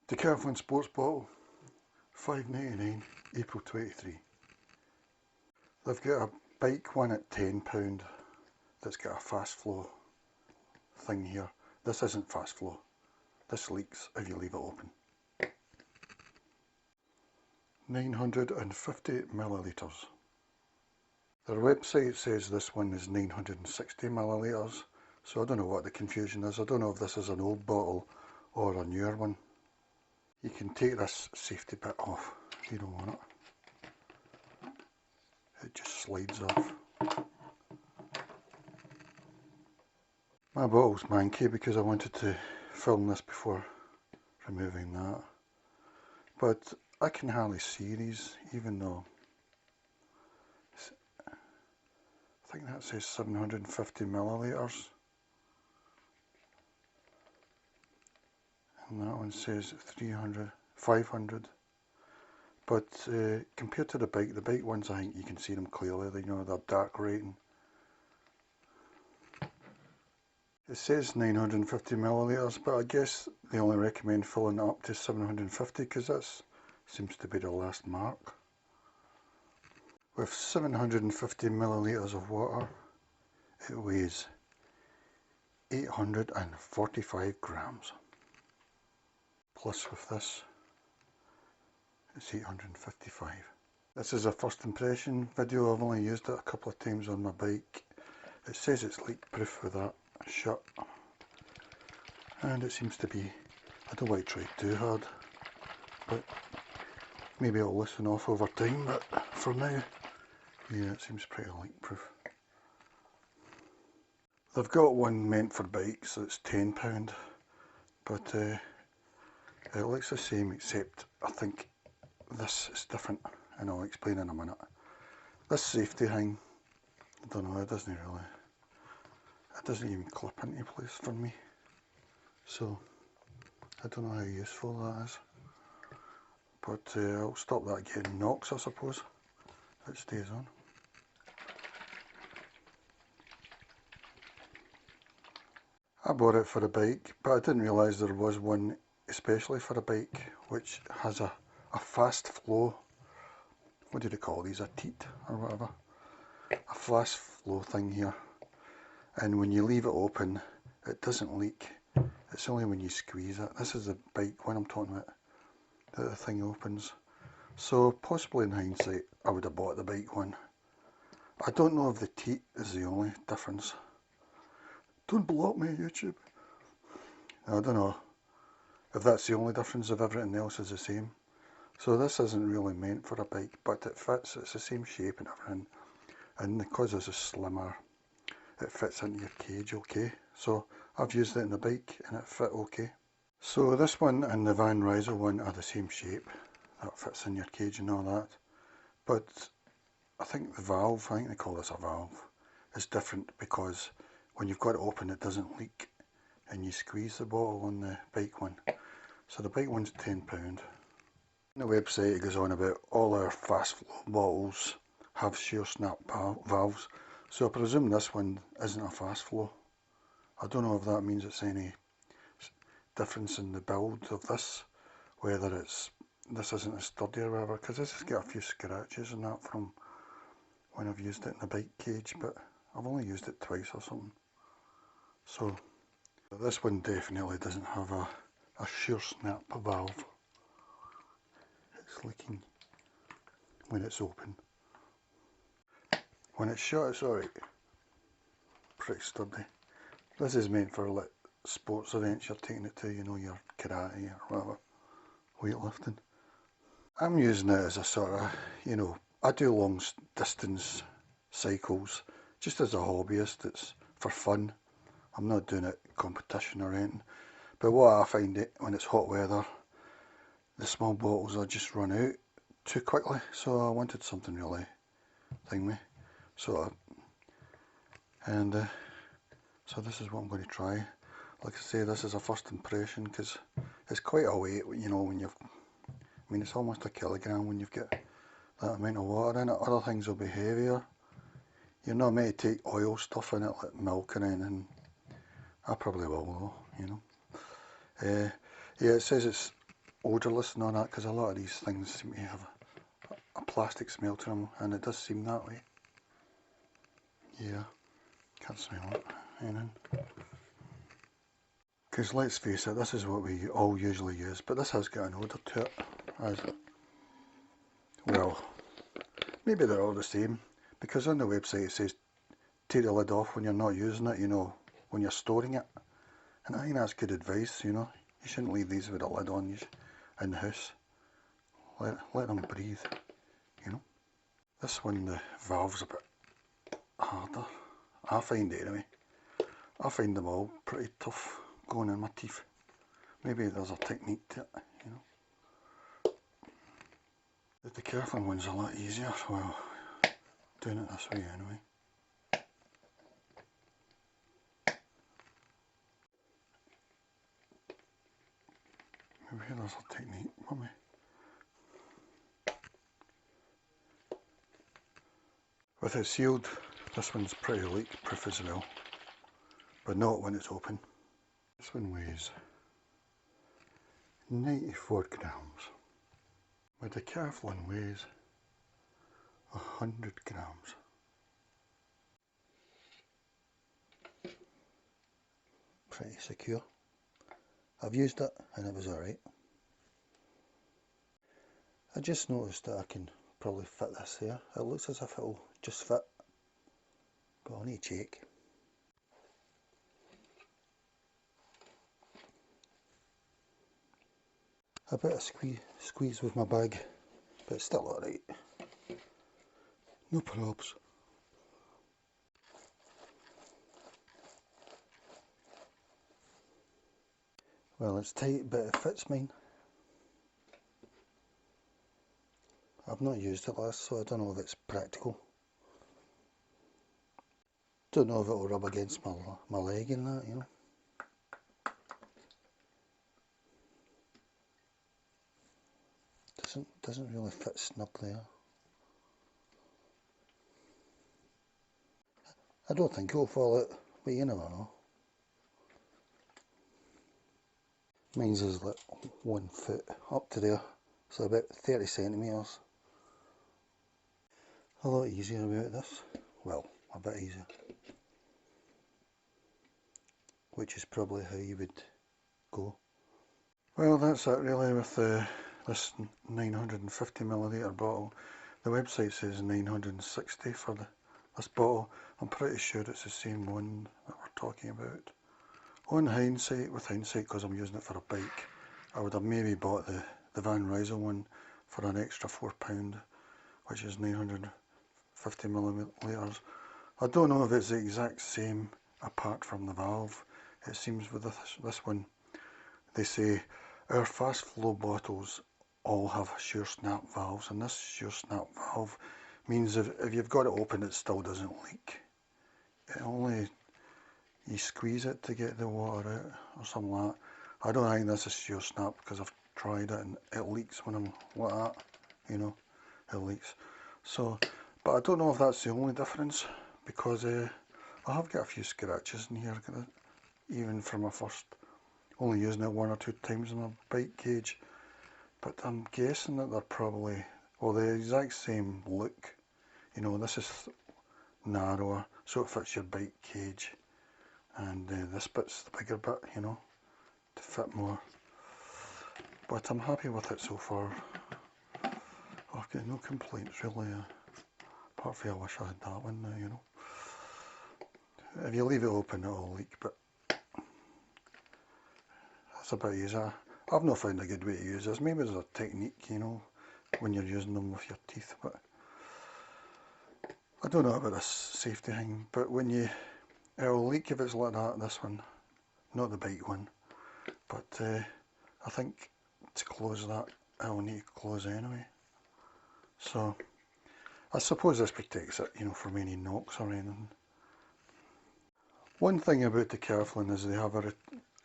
Decathlon Sports Bottle, £5.99, April 23. They've got a bike one at £10 that's got a fast flow thing here. This isn't fast flow. This leaks if you leave it open. 950 millilitres. Their website says this one is 960 millilitres, so I don't know what the confusion is. I don't know if this is an old bottle or a newer one. You can take this safety bit off if you don't want it. It just slides off. My bottle's manky because I wanted to film this before removing that. But I can hardly see these, even though I think that says 750 millilitres. And that one says 500. But compared to the bike ones, I think you can see them clearly. They, they're dark rating. It says 950 millilitres, but I guess they only recommend filling it up to 750 because that seems to be the last mark. With 750 millilitres of water, it weighs 845 grams. Plus with this, it's 855. This is a first impression video. I've only used it a couple of times on my bike. It says it's leak proof with that shut, and it seems to be. I don't want to try too hard, but maybe it'll loosen off over time, but for now, yeah, it seems pretty leak proof. They've got one meant for bikes that's £10, but it looks the same, except I think this is different, and I'll explain in a minute. This safety thing, I don't know, it doesn't even clip into place for me, so I don't know how useful that is, but I'll stop that getting knocks, I suppose. It stays on. I bought it for a bike, but I didn't realise there was one especially for a bike which has a fast flow, what do they call these, a teat or whatever, a fast flow thing here, and when you leave it open it doesn't leak. It's only when you squeeze it. This is the bike one I'm talking about, that the thing opens. So possibly in hindsight I would have bought the bike one. I don't know if the teat is the only difference. Don't block me, YouTube. I don't know if that's the only difference, if everything else is the same. So this isn't really meant for a bike, but it fits. It's the same shape and everything, and because this is slimmer, it fits into your cage okay. So I've used it in the bike and it fit okay. So this one and the Van Rysen one are the same shape, that fits in your cage and all that, but I think the valve, I think they call this a valve, is different because when you've got it open it doesn't leak and you squeeze the bottle on the bike one. So the bike one's £10. On the website it goes on about all our fast flow bottles have shear snap valves, so I presume this one isn't a fast flow. I don't know if that means it's any difference in the build of this, whether this isn't as sturdy or whatever, because this has got a few scratches and that from when I've used it in the bike cage, but I've only used it twice or something. So this one definitely doesn't have a shear snap valve. It's leaking when it's open. When it's shut it's alright, pretty sturdy. This is meant for like sports events you're taking it to, your karate or whatever, weightlifting. I'm using it as a sort of, I do long distance cycles just as a hobbyist. It's for fun. I'm not doing it competition or anything. But what I find it when it's hot weather, the small bottles will just run out too quickly. So I wanted something really thingy. So this is what I'm going to try. Like I say, this is a first impression because it's quite a weight, when it's almost a kilogram when you've got that amount of water in it. Other things will be heavier. You're not meant to take oil stuff in it like milk and anything. I probably will though, Yeah, it says it's odourless and all that, because a lot of these things seem to have a plastic smell to them, and it does seem that way. Yeah, can't smell it. Because let's face it, this is what we all usually use, but this has got an odour to it. As well, maybe they're all the same, because on the website it says take the lid off when you're not using it, you know, when you're storing it. And I think that's good advice, you know. You shouldn't leave these with a lid on in the house. Let them breathe, you know. This one, the valve's a bit harder. I find it anyway. I find them all pretty tough going in my teeth. Maybe there's a technique to it, you know. The Decathlon one's a lot easier, well, doing it this way anyway. Maybe there's a technique, maybe. With it sealed, this one's pretty leak proof as well, but not when it's open. This one weighs 94 grams. My Decathlon weighs 100 grams. Pretty secure. I've used it and it was alright. I just noticed that I can probably fit this there. It looks as if it'll just fit, but I'll need to check. A bit of squeeze with my bag, but it's still alright. No probs. Well, it's tight, but it fits mine. I've not used it last, so I don't know if it's practical. Don't know if it'll rub against my leg and that, you know. Doesn't really fit snug there. I don't think it'll fall out, but you never know. Mine's is like 1 foot up to there, so about 30 centimetres. A lot easier about this. Well, a bit easier. Which is probably how you would go. Well, that's it really with this 950ml bottle. The website says 960 for this bottle. I'm pretty sure it's the same one that we're talking about. On hindsight, with hindsight, because I'm using it for a bike, I would have maybe bought the Van Rysen one for an extra £4, which is 950ml. I don't know if it's the exact same apart from the valve. It seems with this one, they say our fast flow bottles all have sure snap valves, and this sure snap valve means if you've got it open it still doesn't leak. It only, you squeeze it to get the water out or something like that. I don't think this is sure snap because I've tried it and it leaks when I'm like that, you know, it leaks. So, but I don't know if that's the only difference, because I have got a few scratches in here, even from my first only using it 1 or 2 times in my bike cage. But I'm guessing that they're probably, well, the exact same look. You know, this is narrower, so it fits your bike cage, and this bit's the bigger bit, you know, to fit more. But I'm happy with it so far. I've got no complaints really, apart from I wish I had that one now, you know. If you leave it open it'll leak, but that's a bit easier. I've not found a good way to use this. Maybe there's a technique, you know, when you're using them with your teeth, but I don't know about this safety thing. But when it'll leak if it's like that, this one, not the bike one. But I think to close that, I'll need to close anyway. So I suppose this protects it, you know, from any knocks or anything. One thing about Decathlon is they have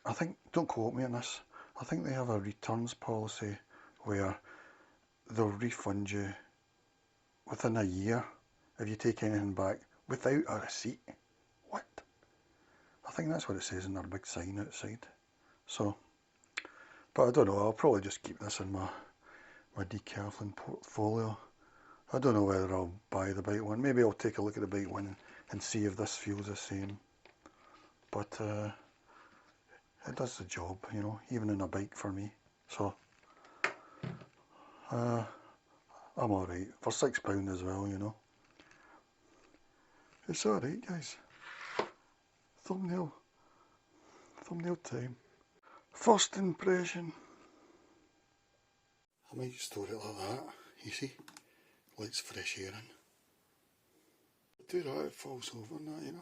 I think, don't quote me on this, I think they have a returns policy where they'll refund you within a year if you take anything back without a receipt. What? I think that's what it says in their big sign outside. So But I don't know, I'll probably just keep this in my Decathlon portfolio. I don't know whether I'll buy the bike one. Maybe I'll take a look at the bike one and see if this feels the same. But it does the job, you know, even in a bike for me. So I'm alright. For £6 as well, you know. It's alright, guys. Thumbnail time. First impression. I might store it like that, you see. Let's fresh air in. Do that, it falls over and that, you know.